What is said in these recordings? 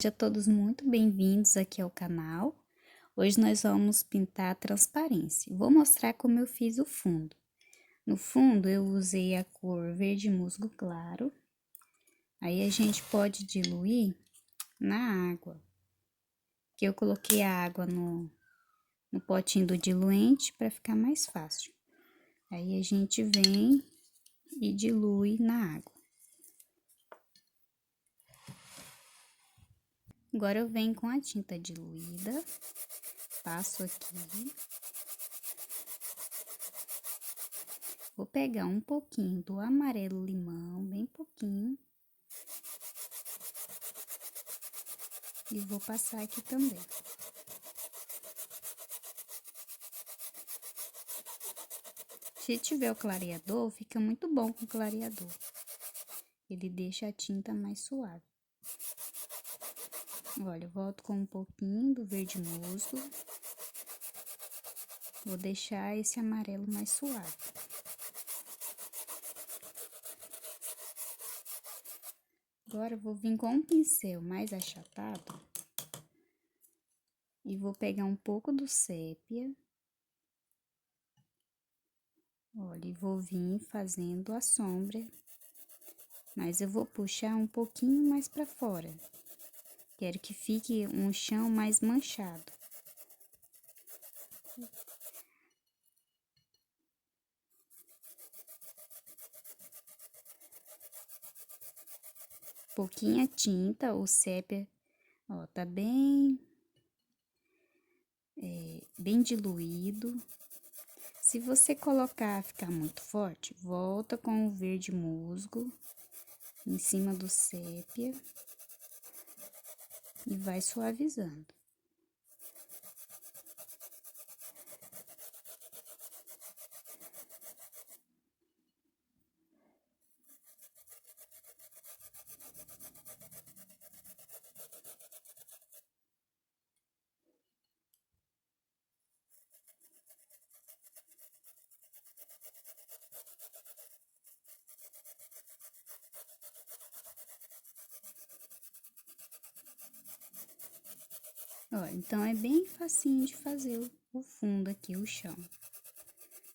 Sejam todos muito bem-vindos aqui ao canal. Hoje nós vamos pintar a transparência. Vou mostrar como eu fiz o fundo. No fundo eu usei a cor verde musgo claro. Aí a gente pode diluir na água. Que eu coloquei a água no potinho do diluente para ficar mais fácil. Aí a gente vem e dilui na água. Agora eu venho com a tinta diluída, passo aqui. Vou pegar um pouquinho do amarelo limão, bem pouquinho. E vou passar aqui também. Se tiver o clareador, fica muito bom com o clareador. Ele deixa a tinta mais suave. Olha, eu volto com um pouquinho do verde musgo. Vou deixar esse amarelo mais suave. Agora, eu vou vir com um pincel mais achatado. E vou pegar um pouco do sépia. Olha, e vou vir fazendo a sombra. Mas eu vou puxar um pouquinho mais pra fora. Quero que fique um chão mais manchado. Pouquinha tinta, o sépia, ó, tá bem diluído. Se você colocar, ficar muito forte, volta com o verde musgo em cima do sépia e vai suavizando. Ó, então é bem facinho de fazer o fundo aqui, o chão.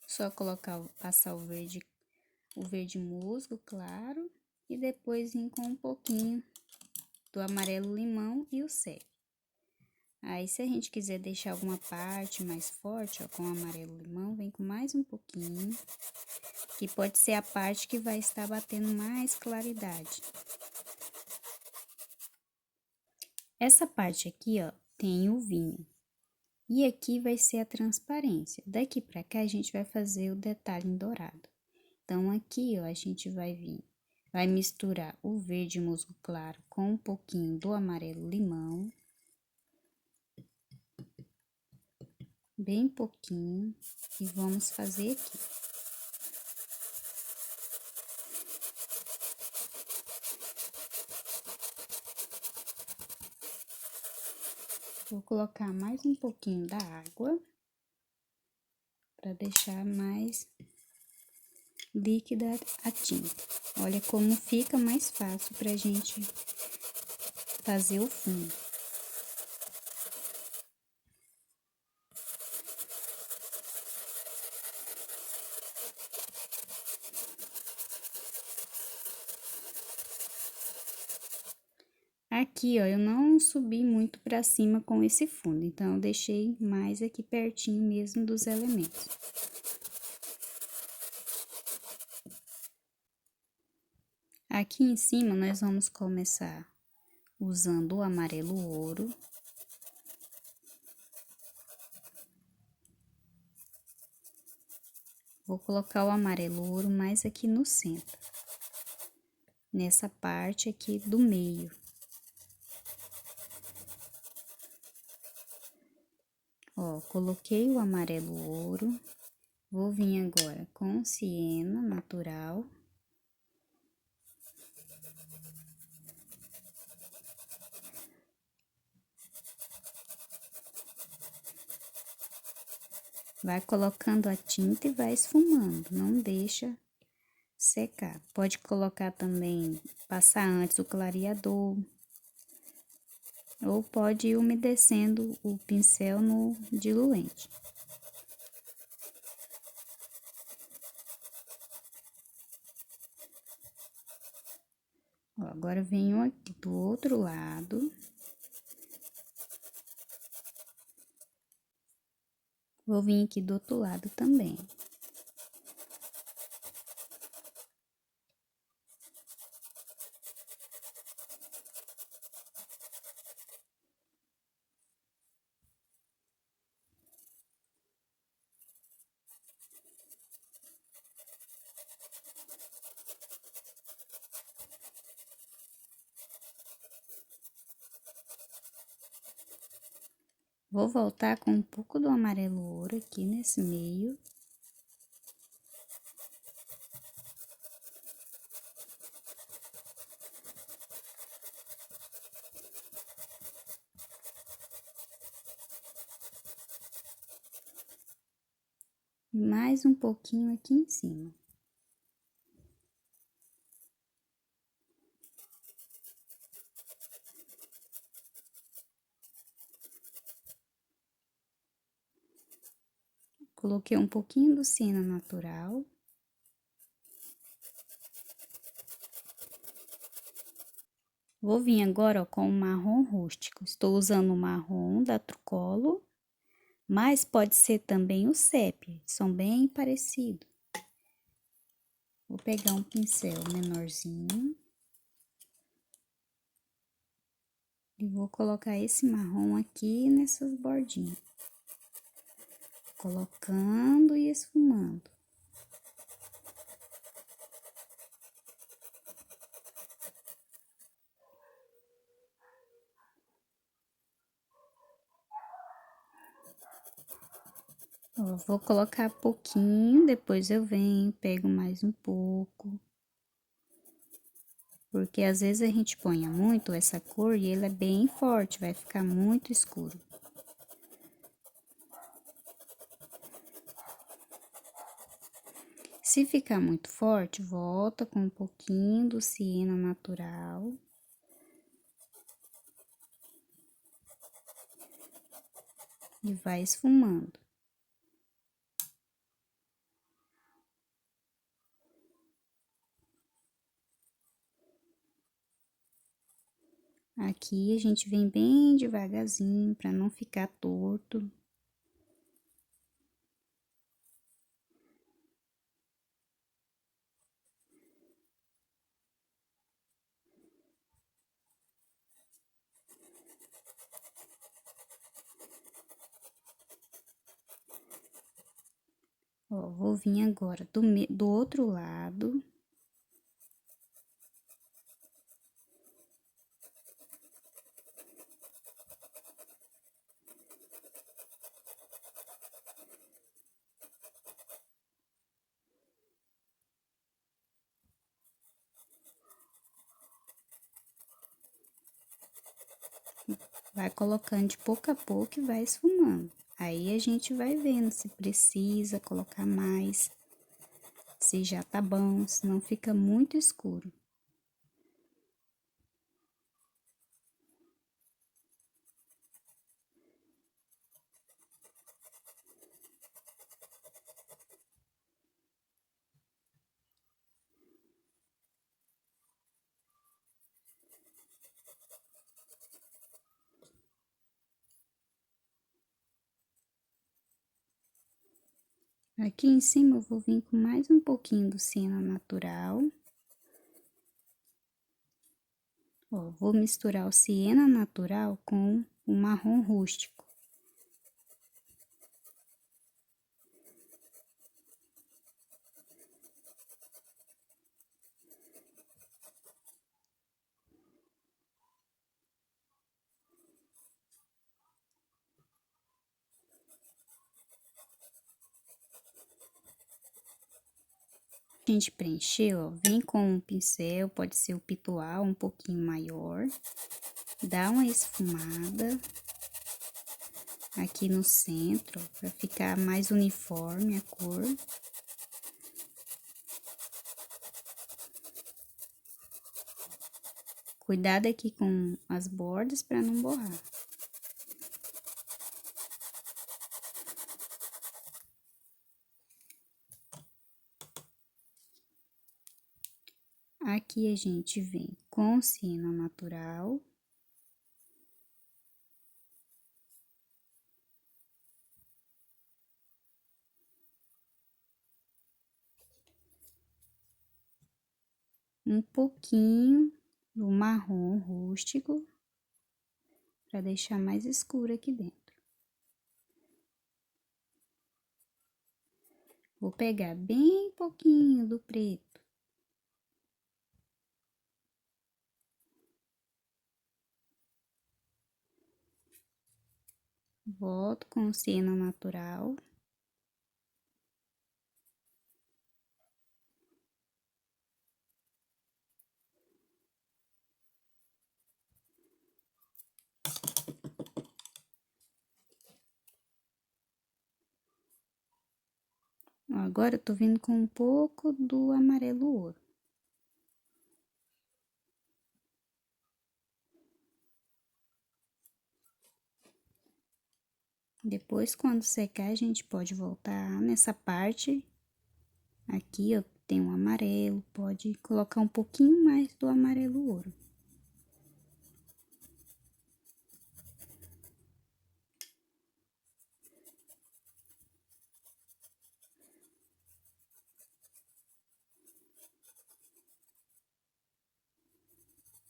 Só colocar, passar o verde musgo claro e depois vir com um pouquinho do amarelo limão e o sépia. Aí, se a gente quiser deixar alguma parte mais forte, ó, com amarelo limão, vem com mais um pouquinho, que pode ser a parte que vai estar batendo mais claridade. Essa parte aqui, ó, tem o vinho. E aqui vai ser a transparência. Daqui pra cá, a gente vai fazer o detalhe em dourado. Então, aqui, ó, a gente vai misturar o verde musgo claro com um pouquinho do amarelo limão. Bem pouquinho, e vamos fazer aqui. Vou colocar mais um pouquinho da água, para deixar mais líquida a tinta. Olha como fica mais fácil pra gente fazer o fundo. Aqui, ó, eu não subi muito pra cima com esse fundo, então eu deixei mais aqui pertinho mesmo dos elementos. Aqui em cima, nós vamos começar usando o amarelo ouro. Vou colocar o amarelo ouro mais aqui no centro, nessa parte aqui do meio. Ó, coloquei o amarelo ouro, vou vir agora com siena natural. Vai colocando a tinta e vai esfumando, não deixa secar. Pode colocar também, passar antes o clareador. Ou pode ir umedecendo o pincel no diluente. Ó, agora venho aqui do outro lado. Vou vir aqui do outro lado também. Vou voltar com um pouco do amarelo ouro aqui nesse meio. Mais um pouquinho aqui em cima. Coloquei um pouquinho do siena natural. Vou vir agora, ó, com o marrom rústico. Estou usando o marrom da Trucolo, mas pode ser também o sépia, são bem parecidos. Vou pegar um pincel menorzinho. E vou colocar esse marrom aqui nessas bordinhas. Colocando e esfumando. Ó, vou colocar pouquinho, depois eu venho, pego mais um pouco. Porque às vezes a gente põe muito essa cor e ele é bem forte, vai ficar muito escuro. Se ficar muito forte, volta com um pouquinho do siena natural. E vai esfumando. Aqui a gente vem bem devagarzinho para não ficar torto. Ó, vou vir agora do outro lado. Vai colocando de pouco a pouco e vai esfumando. Aí a gente vai vendo se precisa colocar mais, se já tá bom, se não fica muito escuro. Aqui em cima eu vou vir com mais um pouquinho do siena natural. Ó, vou misturar o siena natural com o marrom rústico. A gente preencheu, ó, vem com um pincel, pode ser o pitual, um pouquinho maior. Dá uma esfumada aqui no centro, para ficar mais uniforme a cor. Cuidado aqui com as bordas para não borrar. Aqui a gente vem com siena natural. Um pouquinho do marrom rústico, para deixar mais escuro aqui dentro. Vou pegar bem pouquinho do preto. Volto com siena natural. Agora, eu tô vindo com um pouco do amarelo ouro. Depois, quando secar, a gente pode voltar nessa parte. Aqui, ó, tem um amarelo, pode colocar um pouquinho mais do amarelo ouro.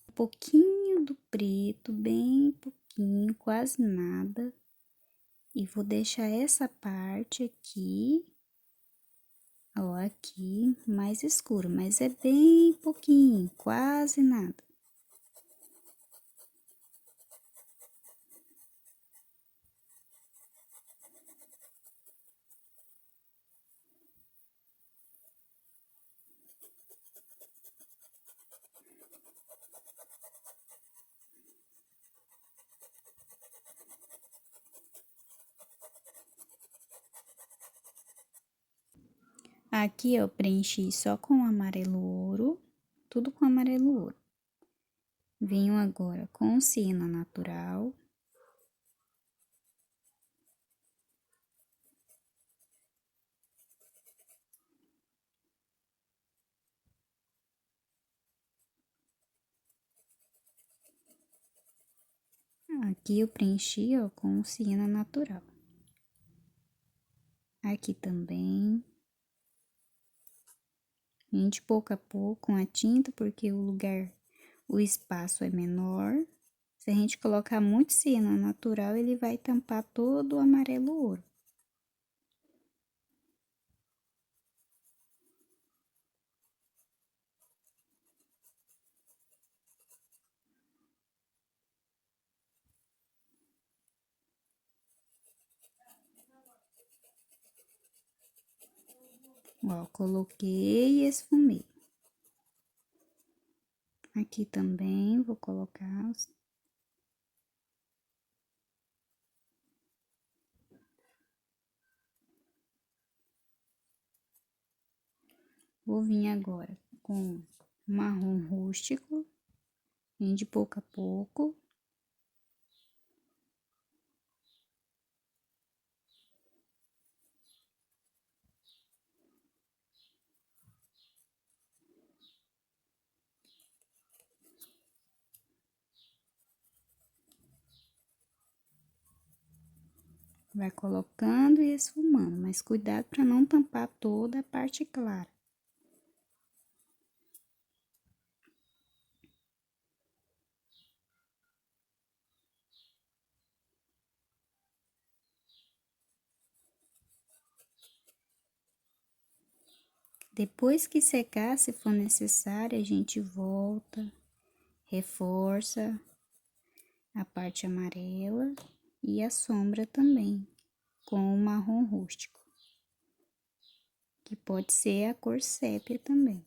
Um pouquinho do preto, bem pouquinho, quase nada. E vou deixar essa parte aqui, ó, aqui mais escuro, mas é bem pouquinho, quase nada. Aqui eu preenchi só com amarelo ouro, tudo com amarelo ouro. Venho agora com siena natural. Aqui eu preenchi, ó, com siena natural. Aqui também. De pouco a pouco com a tinta, porque o lugar, o espaço é menor. Se a gente colocar muito siena natural, ele vai tampar todo o amarelo ouro. Ó, coloquei e esfumei. Aqui também vou colocar os... Vou vir agora com marrom rústico, vem de pouco a pouco. Vai colocando e esfumando, mas cuidado para não tampar toda a parte clara. Depois que secar, se for necessário, a gente volta, reforça a parte amarela e a sombra também, com o marrom rústico, que pode ser a cor sépia também.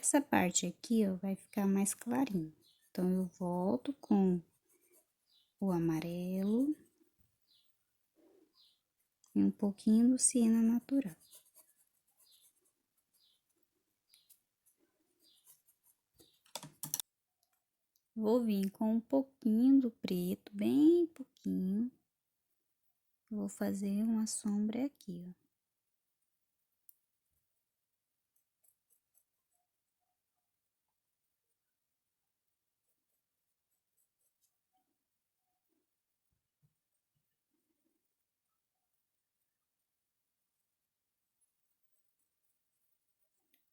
Essa parte aqui, ó, vai ficar mais clarinho. Então, eu volto com o amarelo e um pouquinho do siena natural. Vou vir com um pouquinho do preto, bem pouquinho. Vou fazer uma sombra aqui, ó.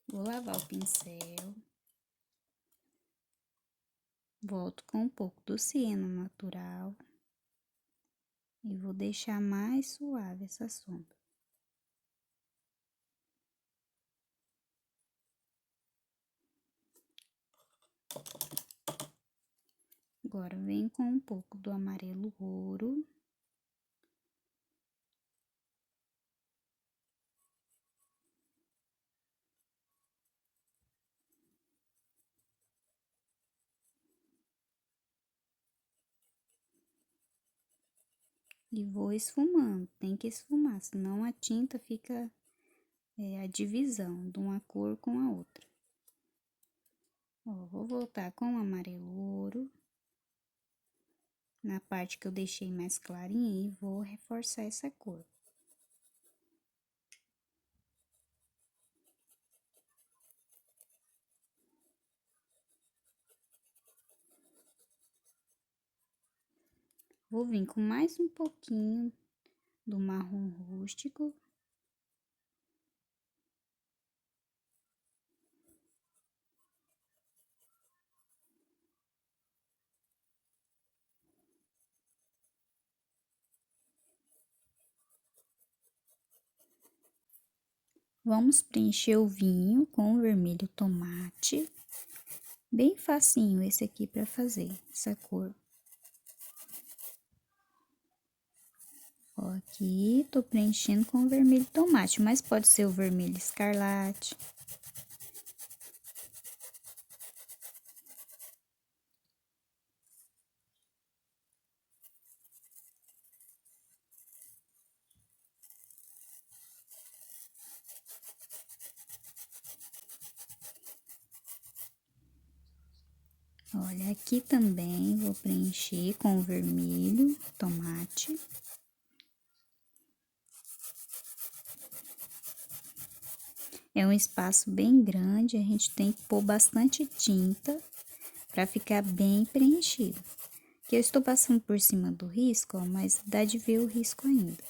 Vou lavar o pincel. Volto com um pouco do siena natural. E vou deixar mais suave essa sombra. Agora, venho com um pouco do amarelo ouro. E vou esfumando, tem que esfumar, senão a tinta fica a divisão de uma cor com a outra. Ó, vou voltar com o amarelo ouro, na parte que eu deixei mais clarinha, e vou reforçar essa cor. Vou vir com mais um pouquinho do marrom rústico. Vamos preencher o vinho com o vermelho tomate. Bem facinho esse aqui para fazer, essa cor. Ó, aqui tô preenchendo com o vermelho tomate, mas pode ser o vermelho escarlate. Olha, aqui também vou preencher com o vermelho tomate. É um espaço bem grande, a gente tem que pôr bastante tinta para ficar bem preenchido. Aqui eu estou passando por cima do risco, ó, mas dá de ver o risco ainda.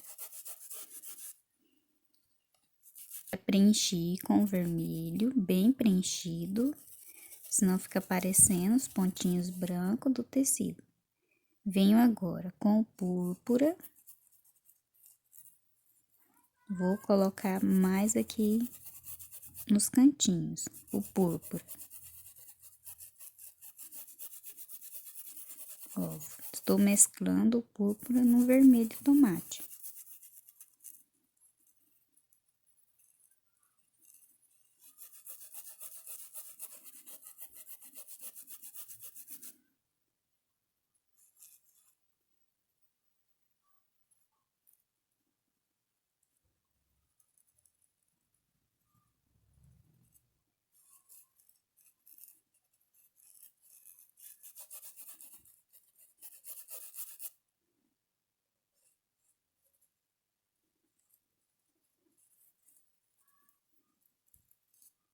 Preenchi com o vermelho, bem preenchido, senão fica aparecendo os pontinhos brancos do tecido. Venho agora com o púrpura. Vou colocar mais aqui nos cantinhos, o púrpura. Ó, estou mesclando o púrpura no vermelho tomate.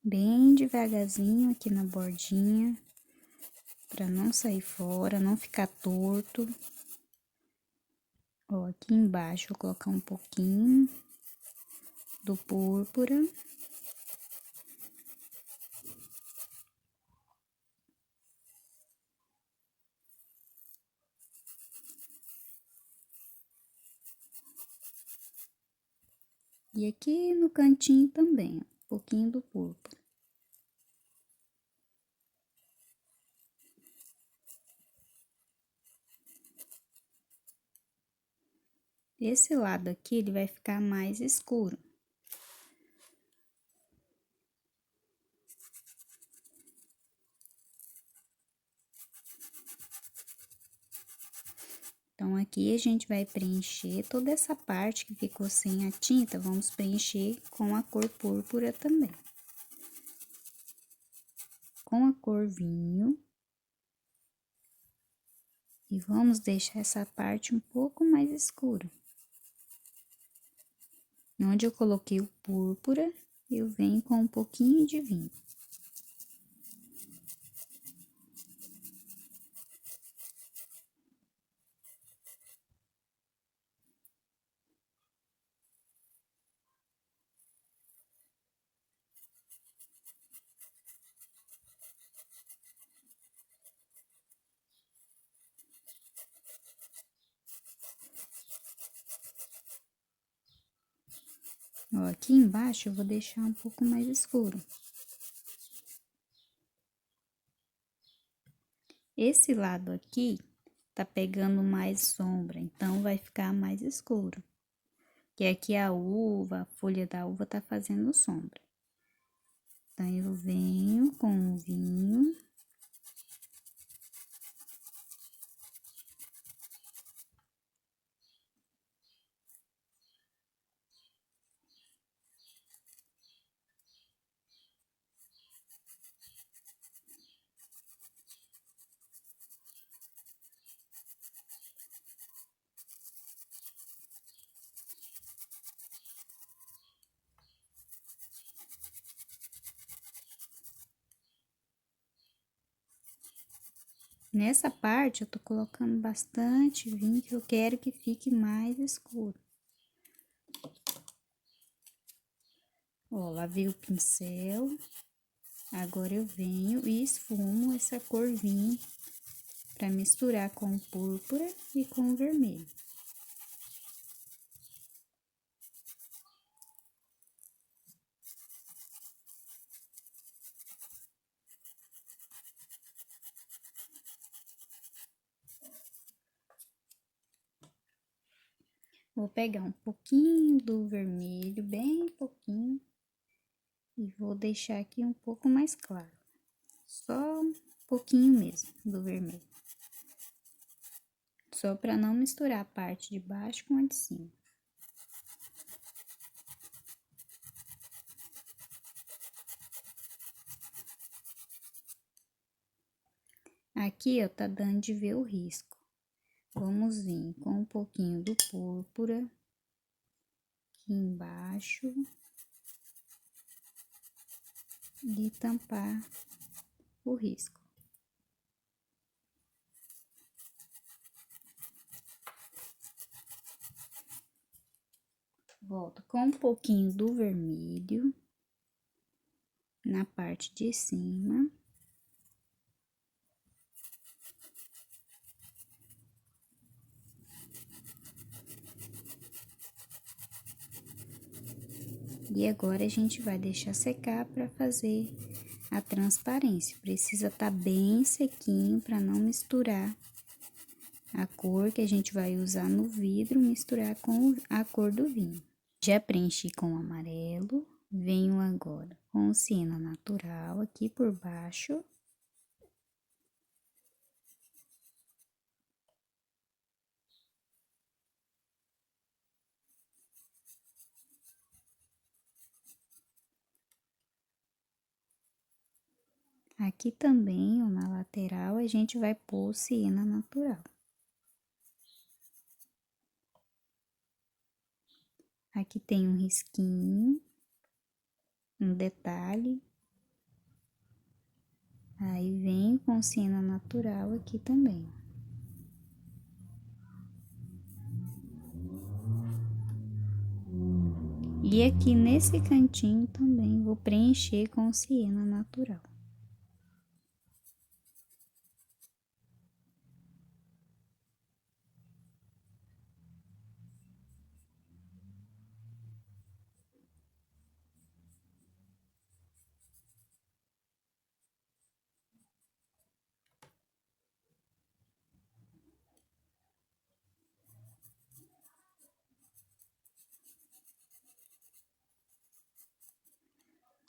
Bem devagarzinho aqui na bordinha, para não sair fora, não ficar torto. Ó, aqui embaixo vou colocar um pouquinho do púrpura. E aqui no cantinho também, ó, um pouquinho do púrpura. Esse lado aqui, ele vai ficar mais escuro. Então, aqui a gente vai preencher toda essa parte que ficou sem a tinta, vamos preencher com a cor púrpura também. Com a cor vinho. E vamos deixar essa parte um pouco mais escura. Onde eu coloquei o púrpura, eu venho com um pouquinho de vinho. Ó, aqui embaixo eu vou deixar um pouco mais escuro. Esse lado aqui tá pegando mais sombra, então vai ficar mais escuro. Que aqui a uva, a folha da uva tá fazendo sombra. Então, eu venho com o vinho. Nessa parte, eu tô colocando bastante vinho, que eu quero que fique mais escuro. Ó, lavei o pincel. Agora, eu venho e esfumo essa cor vinho para misturar com o púrpura e com o vermelho. Vou pegar um pouquinho do vermelho, bem pouquinho, e vou deixar aqui um pouco mais claro. Só um pouquinho mesmo do vermelho. Só para não misturar a parte de baixo com a de cima. Aqui, ó, tá dando de ver o risco. Vamos vir com um pouquinho do púrpura aqui embaixo e tampar o risco. Volto com um pouquinho do vermelho na parte de cima. E agora, a gente vai deixar secar para fazer a transparência. Precisa estar bem sequinho para não misturar a cor que a gente vai usar no vidro, misturar com a cor do vinho. Já preenchi com amarelo, venho agora com siena natural aqui por baixo. Aqui também, ó, na lateral, a gente vai pôr siena natural. Aqui tem um risquinho, um detalhe. Aí, vem com siena natural aqui também. E aqui nesse cantinho também vou preencher com siena natural.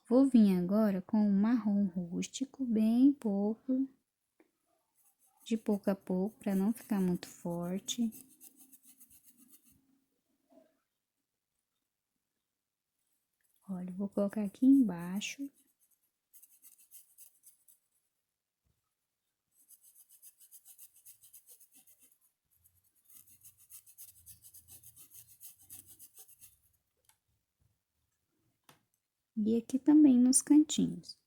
Vou vir agora com um marrom rústico, bem pouco, de pouco a pouco, para não ficar muito forte. Olha, vou colocar aqui embaixo. E aqui também nos cantinhos.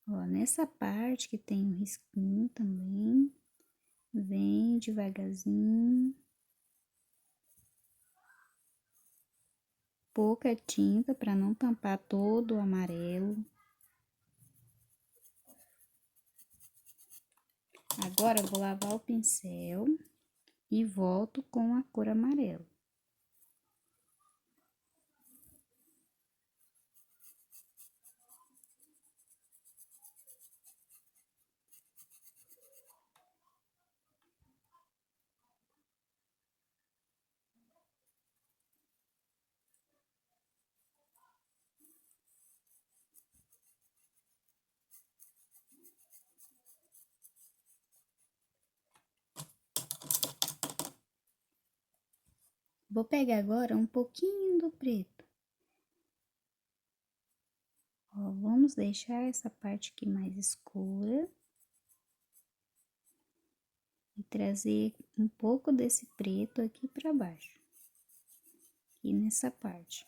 Ó, nessa parte que tem um risquinho também, vem devagarzinho. Pouca tinta para não tampar todo o amarelo. Agora eu vou lavar o pincel e volto com a cor amarela. Vou pegar agora um pouquinho do preto. Ó, vamos deixar essa parte aqui mais escura. E trazer um pouco desse preto aqui para baixo. E nessa parte.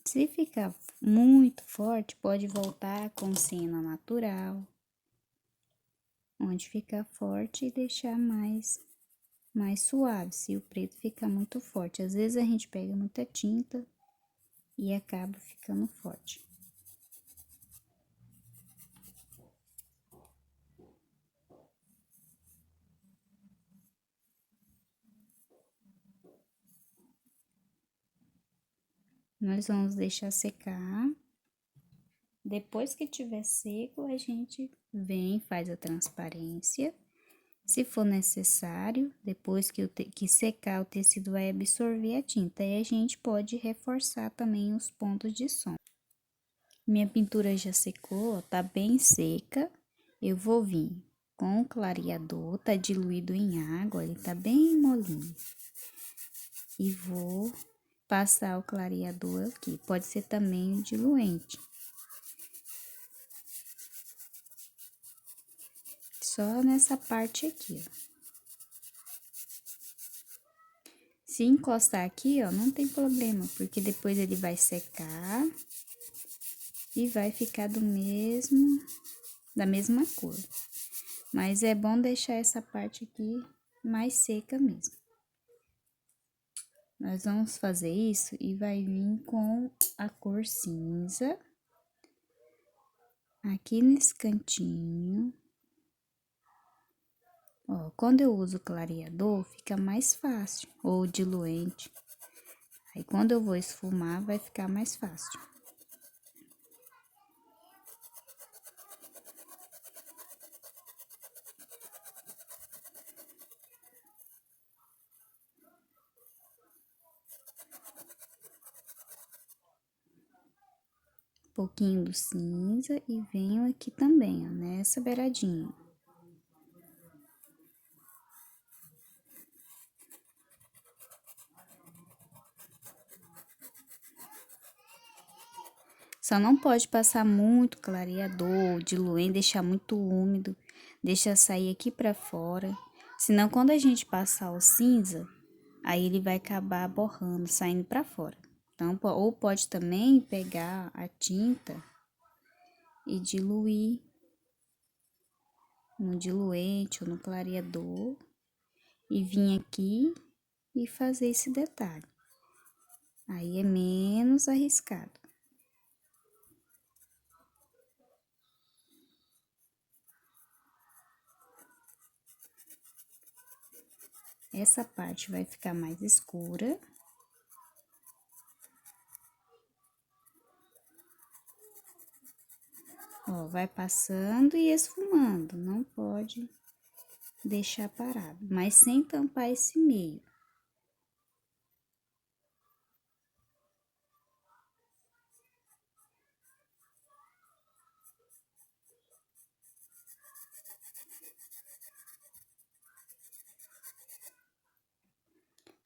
Se ficar muito forte, pode voltar com cena natural. Onde ficar forte e deixar mais suave, se o preto ficar muito forte. Às vezes a gente pega muita tinta e acaba ficando forte. Nós vamos deixar secar. Depois que tiver seco, a gente vem e faz a transparência. Se for necessário, depois que secar, o tecido vai absorver a tinta. Aí a gente pode reforçar também os pontos de sombra. Minha pintura já secou, tá bem seca. Eu vou vir com o clareador, tá diluído em água, ele tá bem molinho. E vou passar o clareador aqui, pode ser também diluente. Só nessa parte aqui, ó. Se encostar aqui, ó, não tem problema, porque depois ele vai secar e vai ficar da mesma cor. Mas é bom deixar essa parte aqui mais seca mesmo. Nós vamos fazer isso e vai vir com a cor cinza. Aqui nesse cantinho. Ó, quando eu uso clareador, fica mais fácil, ou diluente. Aí, quando eu vou esfumar, vai ficar mais fácil. Um pouquinho do cinza e venho aqui também, ó, nessa beiradinha. Só não pode passar muito clareador, diluente, deixar muito úmido, deixa sair aqui pra fora. Senão, quando a gente passar o cinza, aí ele vai acabar borrando, saindo pra fora. Então, ou pode também pegar a tinta e diluir no diluente ou no clareador e vir aqui e fazer esse detalhe. Aí é menos arriscado. Essa parte vai ficar mais escura. Ó, vai passando e esfumando, não pode deixar parado, mas sem tampar esse meio.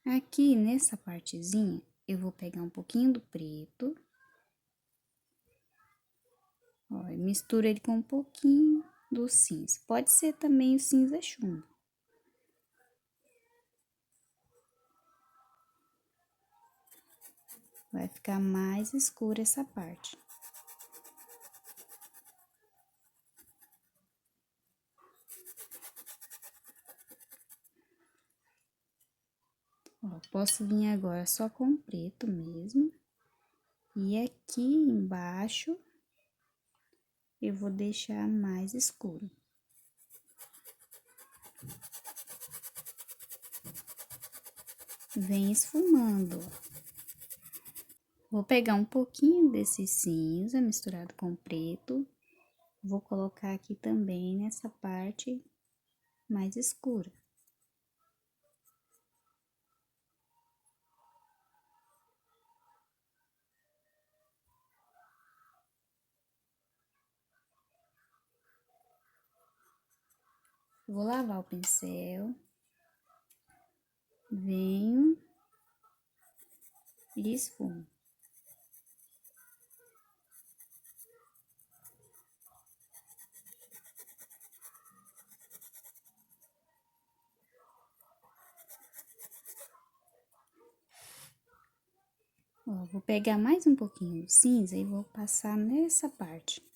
Aqui nessa partezinha, eu vou pegar um pouquinho do preto. Ó, e mistura ele com um pouquinho do cinza. Pode ser também o cinza chumbo. Vai ficar mais escura essa parte. Ó, posso vir agora só com preto mesmo. E aqui embaixo, eu vou deixar mais escuro. Vem esfumando, ó. Vou pegar um pouquinho desse cinza misturado com preto. Vou colocar aqui também nessa parte mais escura. Vou lavar o pincel. Venho e esfumo. Ó, vou pegar mais um pouquinho do cinza e vou passar nessa parte.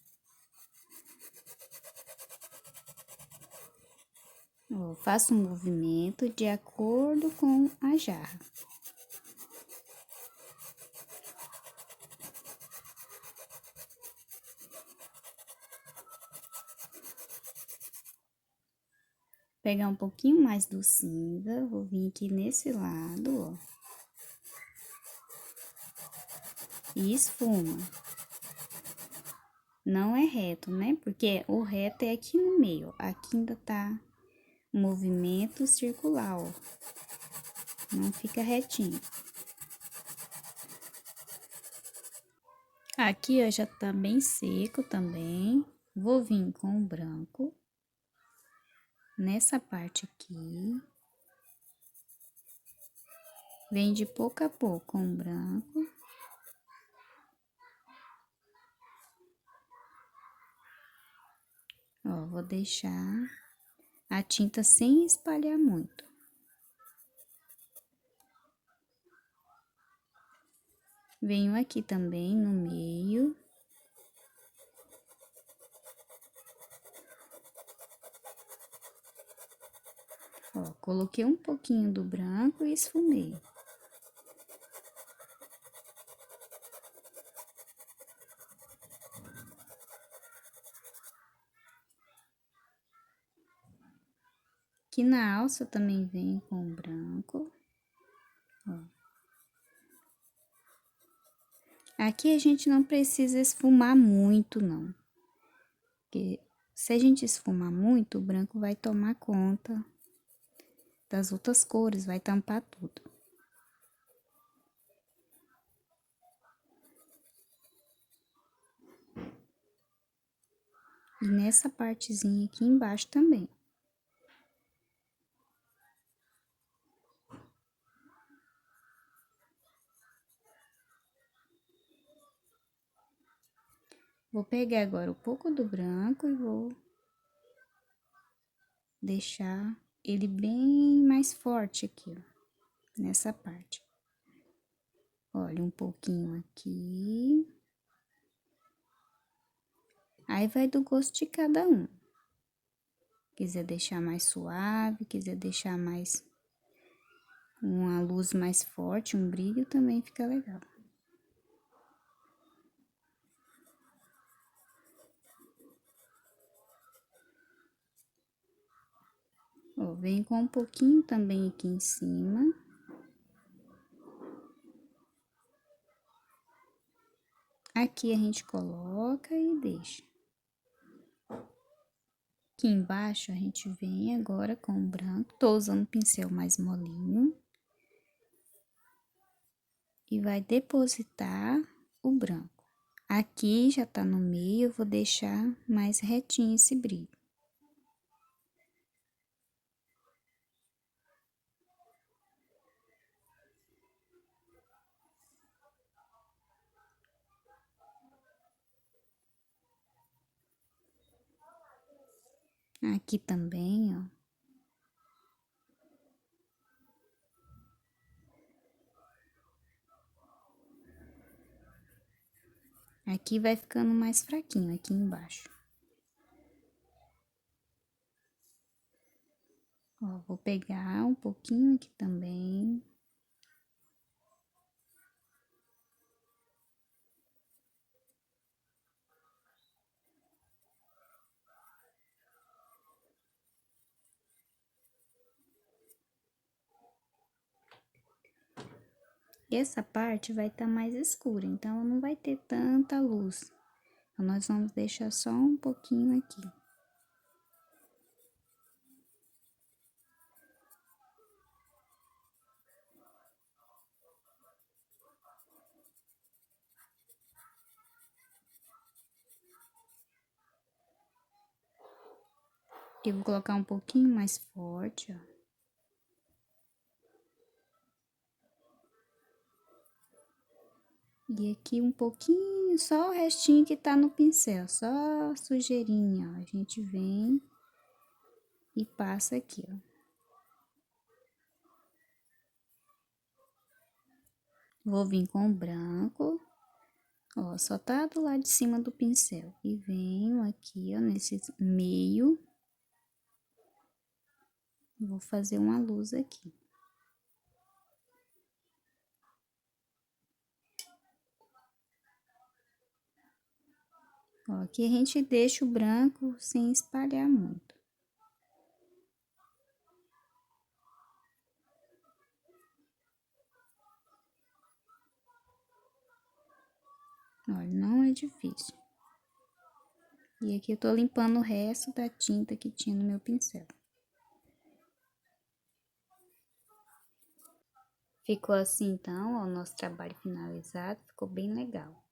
Ó, faço um movimento de acordo com a jarra. Pegar um pouquinho mais do cinza, vou vir aqui nesse lado, ó. E esfuma. Não é reto, né? Porque o reto é aqui no meio. Aqui ainda tá movimento circular, ó. Não fica retinho. Aqui, ó, já tá bem seco também. Vou vir com o branco. Nessa parte aqui. Vem de pouco a pouco com o branco. Ó, vou deixar a tinta sem espalhar muito. Venho aqui também no meio. Ó, coloquei um pouquinho do branco e esfumei. Aqui na alça também vem com o branco. Ó. Aqui a gente não precisa esfumar muito, não. Porque se a gente esfumar muito, o branco vai tomar conta das outras cores, vai tampar tudo. E nessa partezinha aqui embaixo também. Vou pegar agora um pouco do branco e vou deixar ele bem mais forte aqui, ó, nessa parte. Olha, um pouquinho aqui. Aí vai do gosto de cada um. Quiser deixar mais suave, quiser deixar mais uma luz mais forte, um brilho também fica legal. Ó, vem com um pouquinho também aqui em cima. Aqui a gente coloca e deixa. Aqui embaixo a gente vem agora com o branco. Tô usando um pincel mais molinho. E vai depositar o branco. Aqui já tá no meio, eu vou deixar mais retinho esse brilho. Aqui também, ó. Aqui vai ficando mais fraquinho, aqui embaixo. Ó, vou pegar um pouquinho aqui também. Essa parte vai estar mais escura, então não vai ter tanta luz. Então, nós vamos deixar só um pouquinho aqui. Eu vou colocar um pouquinho mais forte, ó. E aqui um pouquinho, só o restinho que tá no pincel, só sujeirinha, ó. A gente vem e passa aqui, ó. Vou vir com o branco, ó, só tá do lado de cima do pincel. E venho aqui, ó, nesse meio. Vou fazer uma luz aqui. Ó, aqui a gente deixa o branco sem espalhar muito. Olha, não é difícil. E aqui eu tô limpando o resto da tinta que tinha no meu pincel. Ficou assim então, ó, o nosso trabalho finalizado, ficou bem legal.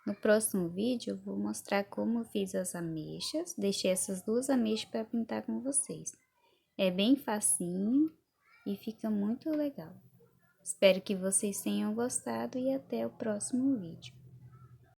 No próximo vídeo eu vou mostrar como eu fiz as ameixas, deixei essas duas ameixas para pintar com vocês. É bem facinho e fica muito legal. Espero que vocês tenham gostado e até o próximo vídeo.